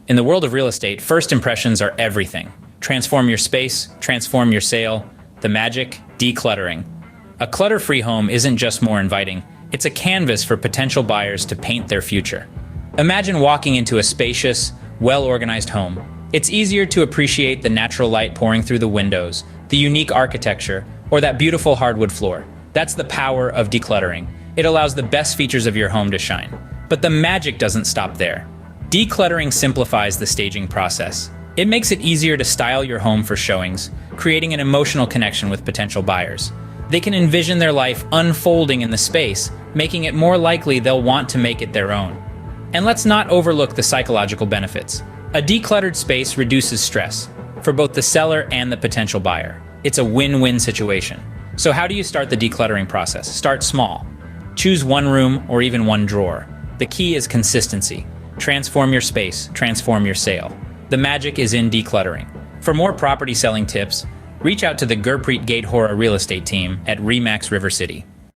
In the world of real estate, first impressions are everything. Transform your space, transform your sale. The magic, decluttering. A clutter-free home isn't just more inviting, it's a canvas for potential buyers to paint their future. Imagine walking into a spacious, well-organized home. It's easier to appreciate the natural light pouring through the windows, the unique architecture, or that beautiful hardwood floor. That's the power of decluttering. It allows the best features of your home to shine. But the magic doesn't stop there. Decluttering simplifies the staging process. It makes it easier to style your home for showings, creating an emotional connection with potential buyers. They can envision their life unfolding in the space, making it more likely they'll want to make it their own. And let's not overlook the psychological benefits. A decluttered space reduces stress for both the seller and the potential buyer. It's a win-win situation. So how do you start the decluttering process? Start small. Choose one room or even one drawer. The key is consistency. Transform your space, transform your sale. The magic is in decluttering. For more property selling tips, reach out to the Gurpreet Ghatehora real estate team at RE/MAX River City.